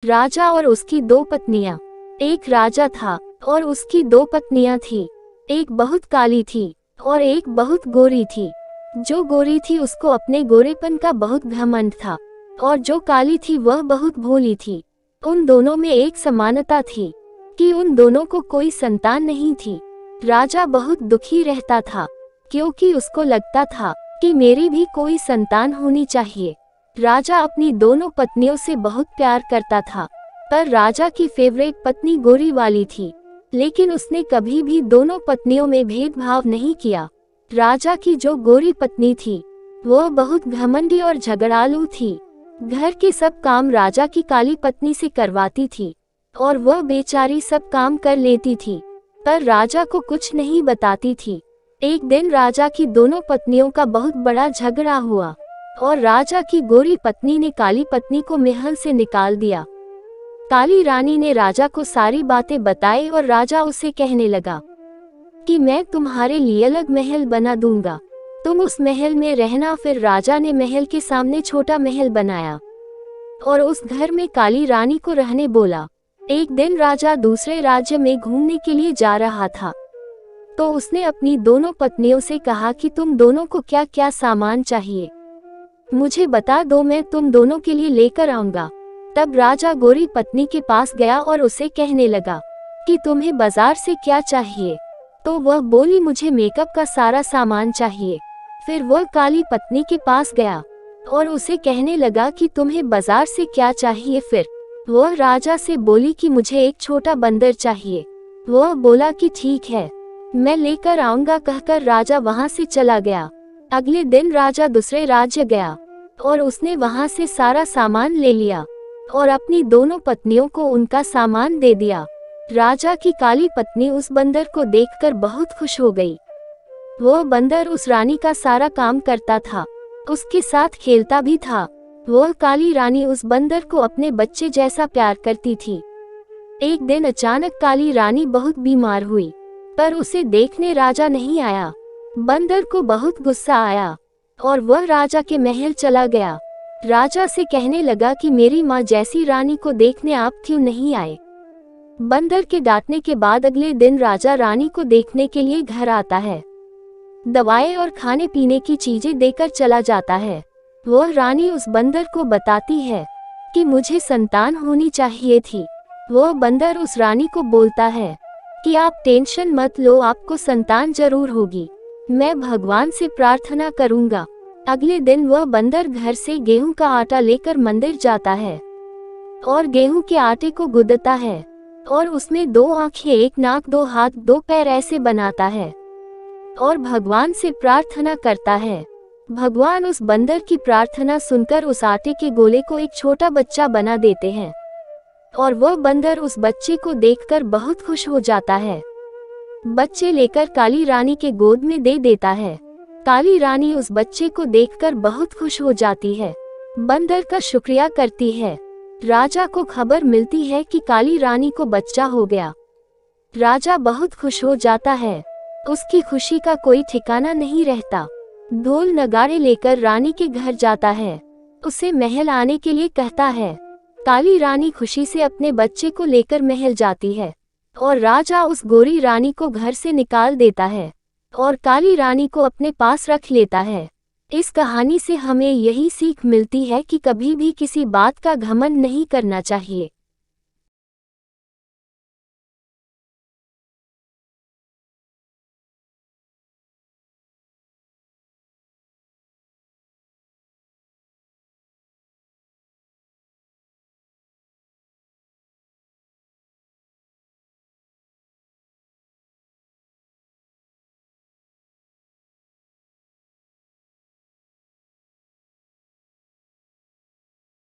राजा और उसकी दो पत्नियां। एक राजा था और उसकी दो पत्नियां थी। एक बहुत काली थी और एक बहुत गोरी थी। जो गोरी थी उसको अपने गोरेपन का बहुत घमंड था और जो काली थी वह बहुत भोली थी। उन दोनों में एक समानता थी कि उन दोनों को कोई संतान नहीं थी। राजा बहुत दुखी रहता था क्योंकि उसको लगता था कि मेरी भी कोई संतान होनी चाहिए। राजा अपनी दोनों पत्नियों से बहुत प्यार करता था, पर राजा की फेवरेट पत्नी गोरी वाली थी, लेकिन उसने कभी भी दोनों पत्नियों में भेदभाव नहीं किया। राजा की जो गोरी पत्नी थी वह बहुत घमंडी और झगड़ालू थी। घर के सब काम राजा की काली पत्नी से करवाती थी और वह बेचारी सब काम कर लेती थी, पर राजा को कुछ नहीं बताती थी। एक दिन राजा की दोनों पत्नियों का बहुत बड़ा झगड़ा हुआ और राजा की गोरी पत्नी ने काली पत्नी को महल से निकाल दिया। काली रानी ने राजा को सारी बातें बताई और राजा उसे कहने लगा कि मैं तुम्हारे लिए अलग महल बना दूंगा, तुम उस महल में रहना। फिर राजा ने महल के सामने छोटा महल बनाया और उस घर में काली रानी को रहने बोला। एक दिन राजा दूसरे राज्य में घूमने के लिए जा रहा था, तो उसने अपनी दोनों पत्नियों से कहा कि तुम दोनों को क्या क्या सामान चाहिए, मुझे बता दो, मैं तुम दोनों के लिए लेकर आऊंगा। तब राजा गोरी पत्नी के पास गया और उसे कहने लगा कि तुम्हें बाजार से क्या चाहिए। तो वह बोली, मुझे मेकअप का सारा सामान चाहिए। फिर वह काली पत्नी के पास गया और उसे कहने लगा कि तुम्हें बाजार से क्या चाहिए। फिर वह राजा से बोली कि मुझे एक छोटा बंदर चाहिए। वह बोला कि ठीक है, मैं लेकर आऊंगा, कहकर राजा वहां से चला गया। अगले दिन राजा दूसरे राज्य गया और उसने वहां से सारा सामान ले लिया और अपनी दोनों पत्नियों को उनका सामान दे दिया। राजा की काली पत्नी उस बंदर को देखकर बहुत खुश हो गई। वह बंदर उस रानी का सारा काम करता था, उसके साथ खेलता भी था। वह काली रानी उस बंदर को अपने बच्चे जैसा प्यार करती थी। एक दिन अचानक काली रानी बहुत बीमार हुई, पर उसे देखने राजा नहीं आया। बंदर को बहुत गुस्सा आया और वह राजा के महल चला गया। राजा से कहने लगा कि मेरी माँ जैसी रानी को देखने आप क्यों नहीं आए। बंदर के डांटने के बाद अगले दिन राजा रानी को देखने के लिए घर आता है। दवाएं और खाने पीने की चीजें देकर चला जाता है। वह रानी उस बंदर को बताती है कि मुझे संतान होनी चाहिए थी। वह बंदर उस रानी को बोलता है कि आप टेंशन मत लो, आपको संतान जरूर होगी, मैं भगवान से प्रार्थना करूंगा। अगले दिन वह बंदर घर से गेहूं का आटा लेकर मंदिर जाता है और गेहूं के आटे को गूंदता है और उसमें 2 आंखें, 1 नाक, 2 हाथ, 2 पैर ऐसे बनाता है और भगवान से प्रार्थना करता है। भगवान उस बंदर की प्रार्थना सुनकर उस आटे के गोले को एक छोटा बच्चा बना देते हैं और वह बंदर उस बच्चे को देखकर बहुत खुश हो जाता है। बच्चे लेकर काली रानी के गोद में दे देता है। काली रानी उस बच्चे को देखकर बहुत खुश हो जाती है, बंदर का शुक्रिया करती है। राजा को खबर मिलती है कि काली रानी को बच्चा हो गया। राजा बहुत खुश हो जाता है, उसकी खुशी का कोई ठिकाना नहीं रहता। ढोल नगाड़े लेकर रानी के घर जाता है, उसे महल आने के लिए कहता है। काली रानी खुशी से अपने बच्चे को लेकर महल जाती है और राजा उस गोरी रानी को घर से निकाल देता है और काली रानी को अपने पास रख लेता है। इस कहानी से हमें यही सीख मिलती है कि कभी भी किसी बात का घमंड नहीं करना चाहिए।